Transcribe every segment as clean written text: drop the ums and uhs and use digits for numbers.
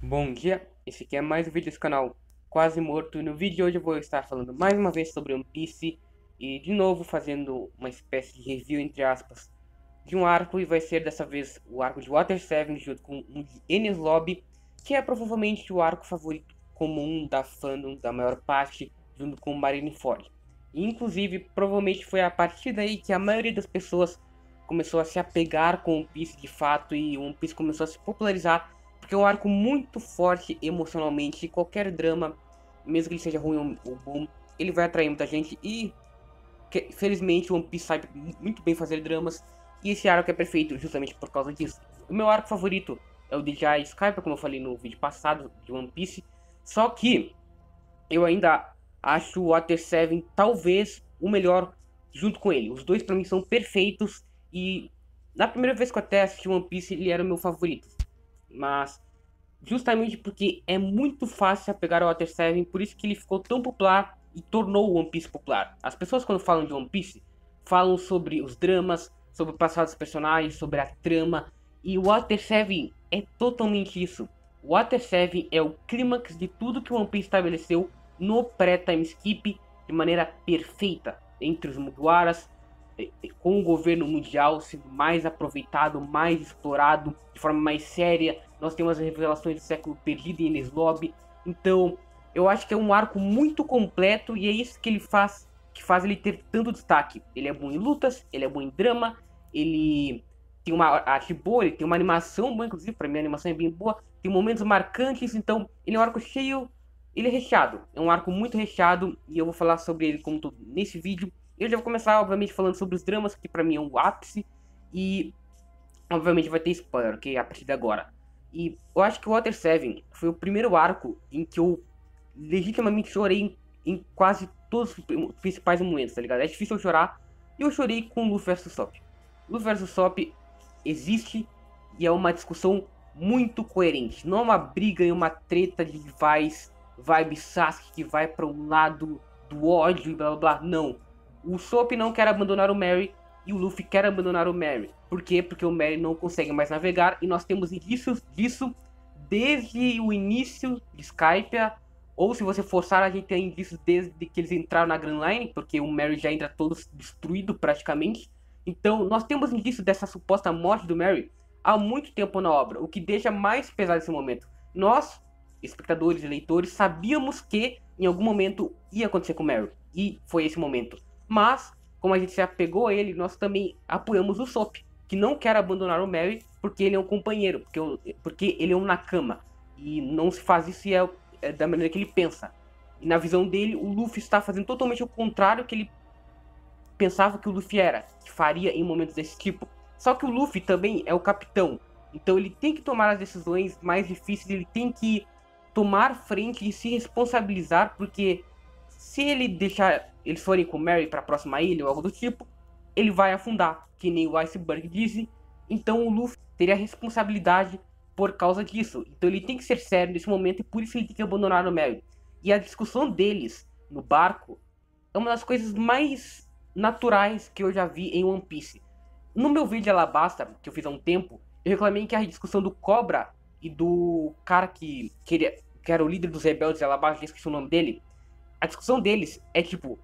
Bom dia, esse aqui é mais um vídeo desse canal Quase Morto e no vídeo de hoje eu vou estar falando mais uma vez sobre One Piece e de novo fazendo uma espécie de review entre aspas de um arco e vai ser dessa vez o arco de Water 7 junto com o de Enies Lobby, que é provavelmente o arco favorito comum da fandom da maior parte junto com Marineford. E inclusive provavelmente foi a partir daí que a maioria das pessoas começou a se apegar com One Piece de fato e One Piece começou a se popularizar porque é um arco muito forte emocionalmente. Qualquer drama, mesmo que ele seja ruim ou bom, ele vai atrair muita gente. E felizmente o One Piece sabe muito bem fazer dramas. E esse arco é perfeito justamente por causa disso. O meu arco favorito é o de Jai Skype, como eu falei no vídeo passado de One Piece. Só que eu ainda acho o Water 7 talvez o melhor junto com ele. Os dois pra mim são perfeitos. E na primeira vez que eu até assisti One Piece, ele era o meu favorito. Mas justamente porque é muito fácil apegar ao Water 7, por isso que ele ficou tão popular e tornou o One Piece popular. As pessoas quando falam de One Piece, falam sobre os dramas, sobre o passado dos personagens, sobre a trama, e o Water 7 é totalmente isso. O Water 7 é o clímax de tudo que o One Piece estabeleceu no pré-time skip de maneira perfeita, entre os Mugiwaras, com o governo mundial sendo mais aproveitado, mais explorado, de forma mais séria. Nós temos as revelações do século perdido em Enies Lobby. Então, eu acho que é um arco muito completo e é isso que ele faz, que faz ele ter tanto destaque. Ele é bom em lutas, ele é bom em drama, ele tem uma arte boa, ele tem uma animação boa, inclusive, para mim a animação é bem boa, tem momentos marcantes, então ele é um arco cheio, ele é recheado, é um arco muito recheado e eu vou falar sobre ele como todo nesse vídeo. Eu já vou começar, obviamente, falando sobre os dramas, que pra mim é o ápice. E, obviamente, vai ter spoiler, ok? A partir de agora. E eu acho que o Water 7 foi o primeiro arco em que eu legitimamente chorei em quase todos os principais momentos, tá ligado? É difícil eu chorar. E eu chorei com Luffy vs Sop. Luffy vs Sop existe e é uma discussão muito coerente. Não é uma briga e uma treta de vibe Sasuke que vai para um lado do ódio e blá blá blá. Não. O Sop não quer abandonar o Merry e o Luffy quer abandonar o Merry. Por quê? Porque o Merry não consegue mais navegar e nós temos indícios disso desde o início de Skypiea. Ou se você forçar, a gente tem indícios desde que eles entraram na Grand Line, porque o Merry já entra todo destruído praticamente. Então, nós temos indícios dessa suposta morte do Merry há muito tempo na obra, o que deixa mais pesado esse momento. Nós, espectadores e leitores, sabíamos que em algum momento ia acontecer com o Merry, e foi esse momento. Mas, como a gente se apegou a ele, nós também apoiamos o Sop, que não quer abandonar o Merry porque ele é um companheiro, porque ele é um Nakama. E não se faz isso e é da maneira que ele pensa. E na visão dele, o Luffy está fazendo totalmente o contrário que ele pensava que o Luffy era, que faria em momentos desse tipo. Só que o Luffy também é o capitão, então ele tem que tomar as decisões mais difíceis, ele tem que tomar frente e se responsabilizar, porque se ele deixar eles forem com o Merry para a próxima ilha ou algo do tipo, ele vai afundar, que nem o Iceberg disse. Então o Luffy teria responsabilidade por causa disso. Então ele tem que ser sério nesse momento e por isso ele tem que abandonar o Merry. E a discussão deles no barco é uma das coisas mais naturais que eu já vi em One Piece. No meu vídeo de Alabasta, que eu fiz há um tempo, eu reclamei que a discussão do Cobra e do cara que era o líder dos rebeldes de Alabasta, eu esqueci o nome dele. A discussão deles é tipo,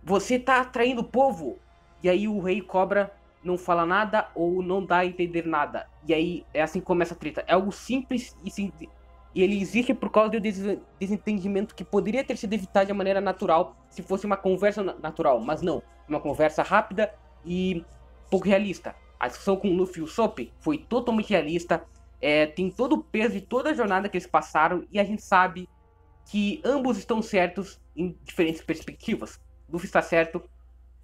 você tá atraindo o povo. E aí o rei Cobra não fala nada ou não dá a entender nada. E aí é assim que começa a treta. É algo simples e ele existe por causa do desentendimento que poderia ter sido evitado de maneira natural se fosse uma conversa natural. Mas não, uma conversa rápida e pouco realista. A discussão com o Luffy e o Sop foi totalmente realista. Tem todo o peso de toda a jornada que eles passaram e a gente sabe que ambos estão certos em diferentes perspectivas. Luffy está certo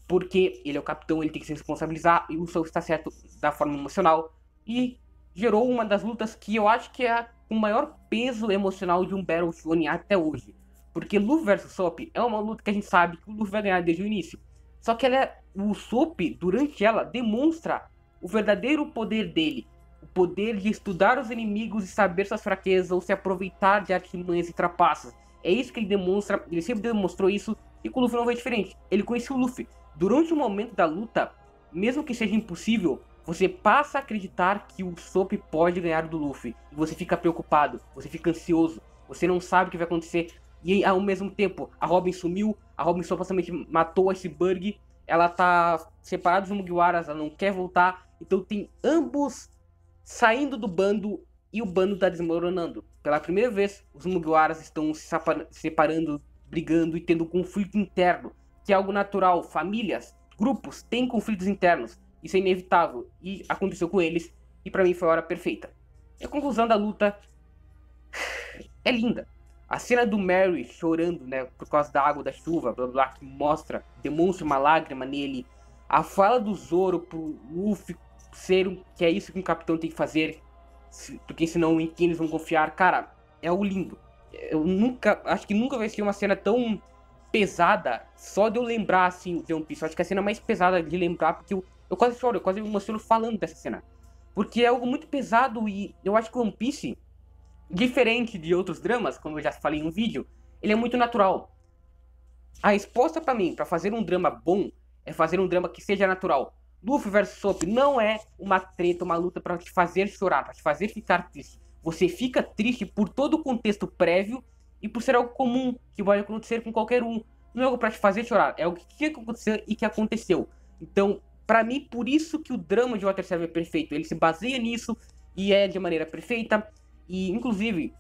porque ele é o capitão, ele tem que se responsabilizar, e o Sop está certo da forma emocional. E gerou uma das lutas que eu acho que é o maior peso emocional de um Battle Shonen até hoje. Porque Luffy vs Sop é uma luta que a gente sabe que o Luffy vai ganhar desde o início. Só que o Sop, durante ela, demonstra o verdadeiro poder dele. O poder de estudar os inimigos e saber suas fraquezas ou se aproveitar de artimanhas e trapaças. É isso que ele demonstra, ele sempre demonstrou isso e com o Luffy não foi diferente. Ele conhecia o Luffy. Durante o momento da luta, mesmo que seja impossível, você passa a acreditar que o Usopp pode ganhar do Luffy. E você fica preocupado, você fica ansioso, você não sabe o que vai acontecer. E ao mesmo tempo, a Robin sumiu, a Robin supostamente matou o Iceberg, ela tá separada dos Mugiwaras, ela não quer voltar. Então tem ambos saindo do bando e o bando tá desmoronando. Pela primeira vez, os Mugiwaras estão se separando, brigando e tendo um conflito interno, que é algo natural. Famílias, grupos têm conflitos internos. Isso é inevitável e aconteceu com eles, e pra mim foi a hora perfeita. E a conclusão da luta é linda. A cena do Merry chorando, né, por causa da água da chuva, blá blá, que demonstra uma lágrima nele. A fala do Zoro pro Luffy ser que é isso que um capitão tem que fazer, porque senão em quem eles vão confiar. Cara, é algo lindo. Eu acho que nunca vai ser uma cena tão pesada, só de eu lembrar, assim, o One Piece. Eu acho que é a cena mais pesada de lembrar, porque eu quase choro, eu quase me emociono falando dessa cena. Porque é algo muito pesado e eu acho que o One Piece, diferente de outros dramas, como eu já falei em um vídeo, ele é muito natural. A resposta pra mim, pra fazer um drama bom, é fazer um drama que seja natural. Luffy vs Usopp não é uma treta, uma luta pra te fazer chorar, pra te fazer ficar triste. Você fica triste por todo o contexto prévio e por ser algo comum, que pode acontecer com qualquer um. Não é algo pra te fazer chorar, é algo que tinha que acontecer e que aconteceu. Então, pra mim, por isso que o drama de Water 7 é perfeito. Ele se baseia nisso e é de maneira perfeita. E, inclusive,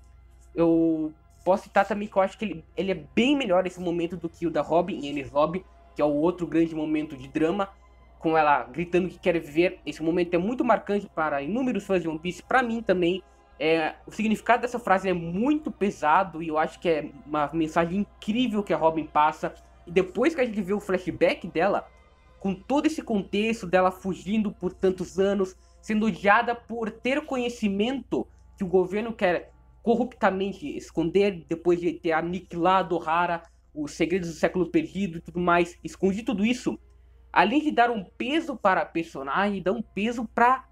eu posso citar também que eu acho que ele é bem melhor esse momento do que o da Robin em Enies Lobby, que é o outro grande momento de drama, com ela gritando que quer viver. Esse momento é muito marcante para inúmeros fãs de One Piece, para mim também. O significado dessa frase é muito pesado e eu acho que é uma mensagem incrível que a Robin passa. E depois que a gente vê o flashback dela, com todo esse contexto dela fugindo por tantos anos, sendo odiada por ter conhecimento que o governo quer corruptamente esconder, depois de ter aniquilado Ohara, os segredos do século perdido e tudo mais, escondi tudo isso, além de dar um peso para a personagem, dá um peso para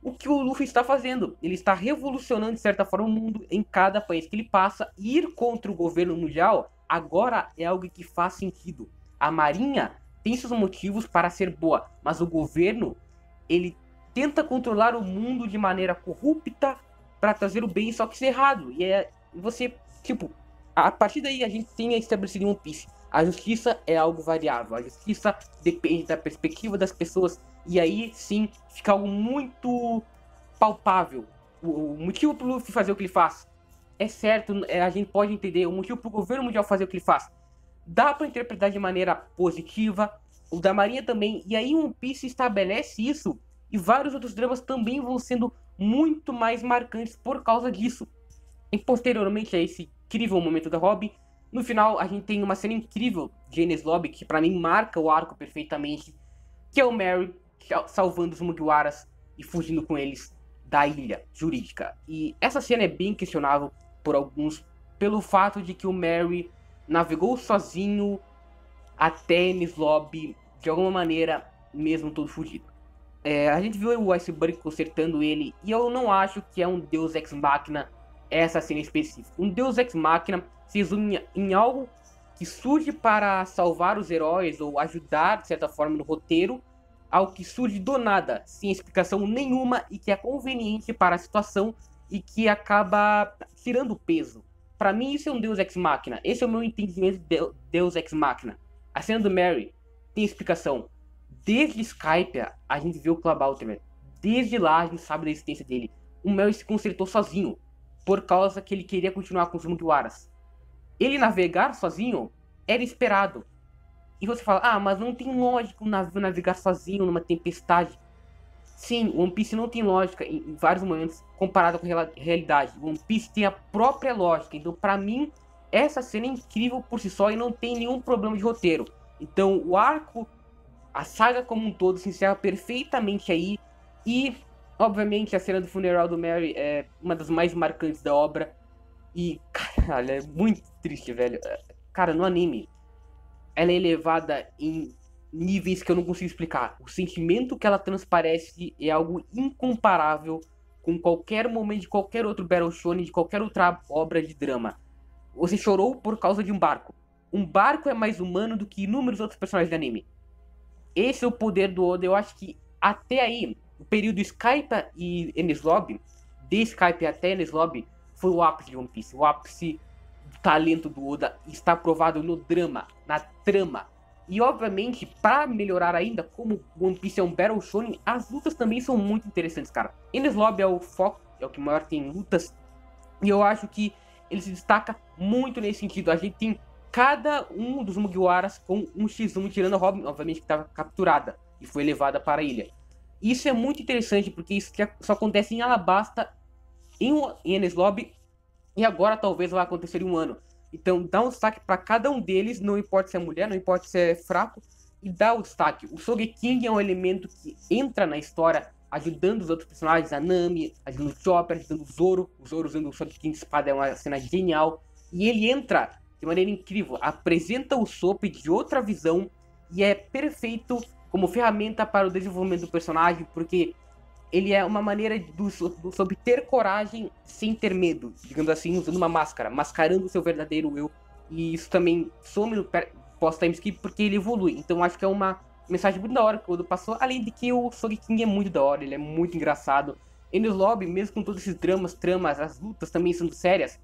o que o Luffy está fazendo. Ele está revolucionando, de certa forma, o mundo em cada país que ele passa. E ir contra o governo mundial agora é algo que faz sentido. A Marinha tem seus motivos para ser boa, mas o governo, ele tenta controlar o mundo de maneira corrupta para trazer o bem, só que isso é errado. E você, tipo, a partir daí a gente tem estabelecido em One Piece. A justiça é algo variável, a justiça depende da perspectiva das pessoas, e aí sim fica algo muito palpável. O motivo pro Luffy fazer o que ele faz é certo, a gente pode entender. O motivo pro governo mundial fazer o que ele faz dá para interpretar de maneira positiva. O da Marinha também, e aí One Piece estabelece isso, e vários outros dramas também vão sendo muito mais marcantes por causa disso. E posteriormente a esse incrível momento da Robin, no final a gente tem uma cena incrível de Enies Lobby, que pra mim marca o arco perfeitamente, que é o Merry salvando os Mugiwaras e fugindo com eles da ilha jurídica. E essa cena é bem questionável por alguns, pelo fato de que o Merry navegou sozinho até Enies Lobby, de alguma maneira, mesmo todo fugido. A gente viu o Iceberg consertando ele, e eu não acho que é um Deus Ex Machina essa cena específica. Um Deus Ex Machina se resume em algo que surge para salvar os heróis ou ajudar, de certa forma, no roteiro, algo que surge do nada, sem explicação nenhuma e que é conveniente para a situação e que acaba tirando o peso. Para mim, isso é um Deus Ex Machina. Esse é o meu entendimento de Deus Ex Machina. A cena do Merry tem explicação. Desde Skype, a gente vê o Clubhouse, desde lá a gente sabe da existência dele. O Merry se consertou sozinho, por causa que ele queria continuar com os Mugiwaras. Ele navegar sozinho era esperado. E você fala, mas não tem lógica um navio navegar sozinho numa tempestade. Sim, One Piece não tem lógica em vários momentos comparado com a realidade. One Piece tem a própria lógica. Então, pra mim, essa cena é incrível por si só e não tem nenhum problema de roteiro. Então, o arco, a saga como um todo se encerra perfeitamente aí. E, obviamente, a cena do funeral do Merry é uma das mais marcantes da obra. E, caralho, é muito triste, velho. Cara, no anime, ela é elevada em níveis que eu não consigo explicar. O sentimento que ela transparece é algo incomparável com qualquer momento de qualquer outro Battle Shonen, de qualquer outra obra de drama. Você chorou por causa de um barco. Um barco é mais humano do que inúmeros outros personagens de anime. Esse é o poder do Oda. Eu acho que até aí, O período Skype e Enies Lobby, de Skype até Enies Lobby, foi o ápice de One Piece. O ápice do talento do Oda está provado no drama, na trama. E obviamente, para melhorar ainda, como One Piece é um Battle Shonen, as lutas também são muito interessantes, cara. Enies Lobby é o foco, é o que maior tem lutas. E eu acho que ele se destaca muito nesse sentido. A gente tem cada um dos Mugiwaras com um X1, tirando a Robin, obviamente, que estava capturada e foi levada para a ilha. Isso é muito interessante, porque isso só acontece em Alabasta, em Enies Lobby, e agora talvez vai acontecer em um ano. Então dá um destaque para cada um deles, não importa se é mulher, não importa se é fraco, e dá o destaque. O Sogeking é um elemento que entra na história, ajudando os outros personagens, a Nami, ajudando o Chopper, ajudando o Zoro usando o Sogeking de espada, é uma cena genial. E ele entra de maneira incrível, apresenta o Soap de outra visão, e é perfeito como ferramenta para o desenvolvimento do personagem, porque ele é uma maneira do Soap ter coragem sem ter medo, digamos assim, usando uma máscara, mascarando o seu verdadeiro eu. E isso também some no pós-time skip porque ele evolui. Então acho que é uma mensagem muito da hora que o Oda passou, além de que o Sogeking é muito da hora, ele é muito engraçado. Enies Lobby, mesmo com todos esses tramas, as lutas também sendo sérias,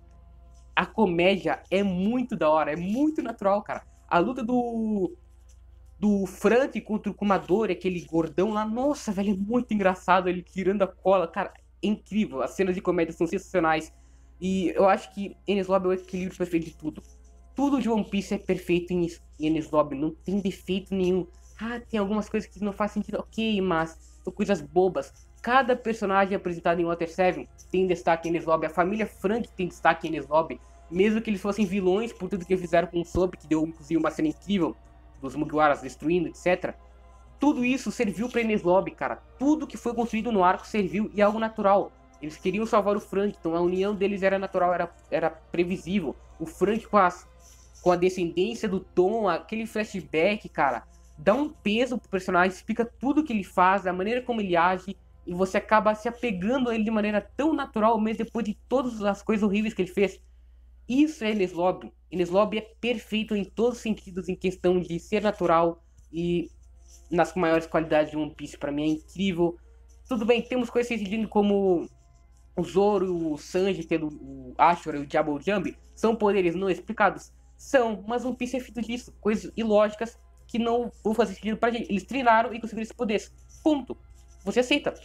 a comédia é muito da hora, é muito natural, cara. A luta do Frank contra o Kumadori, aquele gordão lá, nossa, velho, é muito engraçado, ele tirando a cola, cara, é incrível, as cenas de comédia são sensacionais, e eu acho que Enies Lobby é o equilíbrio perfeito de tudo. Tudo de One Piece é perfeito em Enies Lobby, não tem defeito nenhum. Ah, tem algumas coisas que não faz sentido, ok, mas são coisas bobas. Cada personagem apresentado em Water 7 tem destaque em Enies Lobby, a família Frank tem destaque em Enies Lobby, mesmo que eles fossem vilões por tudo que eles fizeram com o Soap, que deu inclusive uma cena incrível, dos Mugiwaras destruindo, etc. Tudo isso serviu pra Enies Lobby, cara. Tudo que foi construído no arco serviu e é algo natural. Eles queriam salvar o Frank, então a união deles era natural, era previsível. O Frank com a descendência do Tom, aquele flashback, cara, dá um peso pro personagem, explica tudo que ele faz, a maneira como ele age, e você acaba se apegando a ele de maneira tão natural, mesmo depois de todas as coisas horríveis que ele fez. Isso é Enies Lobby. Enies Lobby é perfeito em todos os sentidos, em questão de ser natural e nas maiores qualidades de One Piece. Pra mim é incrível. Tudo bem, temos coisas decidindo como o Zoro, o Sanji, tendo o Ashura e o Double Jump. São poderes não explicados? São, mas One Piece é feito disso. Coisas ilógicas que não vão fazer sentido pra gente. Eles treinaram e conseguiram esses poderes. Ponto. Você aceita.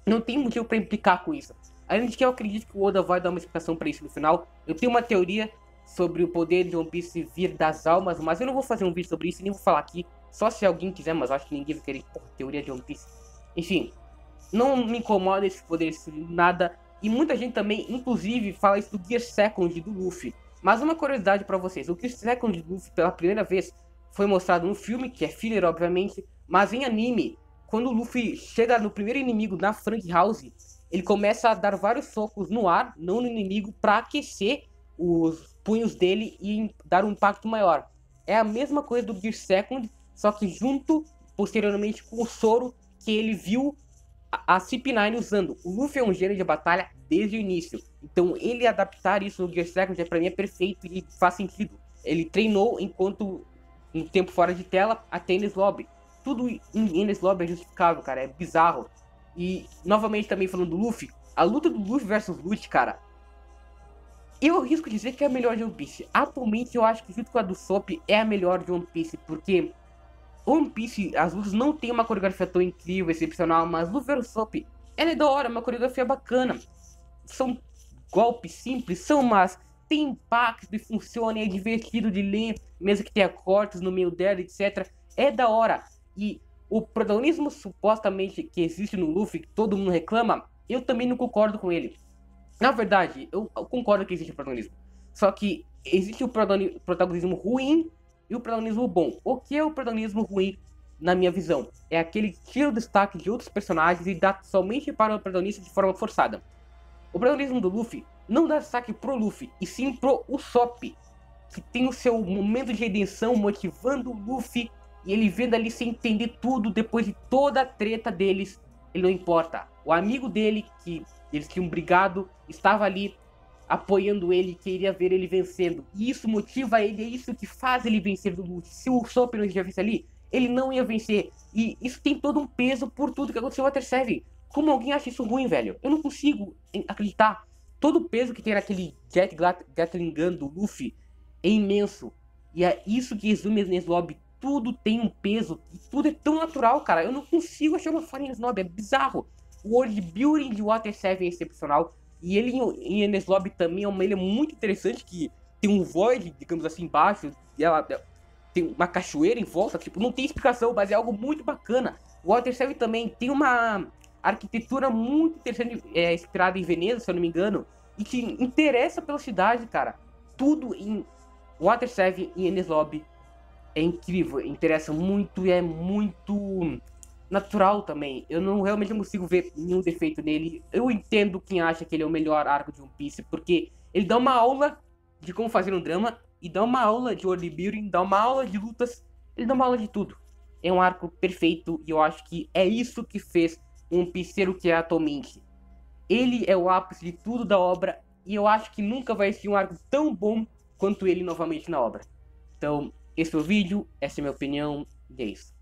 Não tem motivo pra implicar com isso. Além de que eu acredito que o Oda vai dar uma explicação pra isso no final. Eu tenho uma teoria sobre o poder de One Piece vir das almas, mas eu não vou fazer um vídeo sobre isso e nem vou falar aqui. Só se alguém quiser, mas eu acho que ninguém vai querer teoria de One Piece. Enfim, não me incomoda esse poder, nada. E muita gente também, inclusive, fala isso do Gear Second do Luffy. Mas uma curiosidade pra vocês, o Gear Second do Luffy pela primeira vez foi mostrado no filme, que é filler obviamente, mas em anime, quando o Luffy chega no primeiro inimigo na Frank House, ele começa a dar vários socos no ar, não no inimigo, para aquecer os punhos dele e dar um impacto maior. É a mesma coisa do Gear Second, só que junto, posteriormente, com o Zoro, que ele viu a CP9 usando. O Luffy é um gênio de batalha desde o início, então ele adaptar isso no Gear Second pra mim é perfeito e faz sentido. Ele treinou enquanto um tempo fora de tela até Enies Lobby. Tudo em Enies Lobby é justificável, cara, é bizarro. E, novamente, também falando do Luffy, a luta do Luffy versus Lute, cara, eu arrisco dizer que é a melhor de One Piece. Atualmente, eu acho que junto com a do Soap é a melhor de One Piece, porque One Piece, as lutas não tem uma coreografia tão incrível, excepcional, mas Luffy versus Soap, ela é da hora, uma coreografia bacana. São golpes simples, são, mas tem impacto e funciona, é divertido de ler, mesmo que tenha cortes no meio dela, etc. É da hora. E o protagonismo supostamente que existe no Luffy, que todo mundo reclama, eu também não concordo com ele. Na verdade, eu concordo que existe o protagonismo. Só que existe o protagonismo ruim e o protagonismo bom. O que é o protagonismo ruim, na minha visão? É aquele que tira o destaque de outros personagens e dá somente para o protagonista de forma forçada. O protagonismo do Luffy não dá destaque pro Luffy, e sim pro Usopp, que tem o seu momento de redenção motivando o Luffy. E ele vendo ali sem entender tudo, depois de toda a treta deles, ele não importa. O amigo dele, que eles tinham brigado, estava ali apoiando ele, queria ver ele vencendo. E isso motiva ele, é isso que faz ele vencer do Luffy. Se o Usopp não estivesse ali, ele não ia vencer. E isso tem todo um peso por tudo que aconteceu no Water 7. Como alguém acha isso ruim, velho? Eu não consigo acreditar. Todo o peso que tem naquele Gatling Gun do Luffy é imenso. E é isso que resume a Enies Lobby. Tudo tem um peso. E tudo é tão natural, cara. Eu não consigo achar uma falha em Enies Lobby. É bizarro. O world building de Water 7 é excepcional. E ele em Enies Lobby também é uma ilha muito interessante. Que tem um void, digamos assim, embaixo. E ela tem uma cachoeira em volta. Tipo, não tem explicação, mas é algo muito bacana. O Water 7 também tem uma arquitetura muito interessante, inspirada em Veneza, se eu não me engano, e que interessa pela cidade, cara. Tudo em Water 7 e Enies Lobby é incrível, interessa muito e é muito natural também. Eu não realmente não consigo ver nenhum defeito nele. Eu entendo quem acha que ele é o melhor arco de One Piece, porque ele dá uma aula de como fazer um drama, e dá uma aula de world building, dá uma aula de lutas, ele dá uma aula de tudo. É um arco perfeito e eu acho que é isso que fez One Piece ser o que é atualmente. Ele é o ápice de tudo da obra e eu acho que nunca vai existir um arco tão bom quanto ele novamente na obra. Então, esse é o vídeo, essa é a minha opinião e é isso.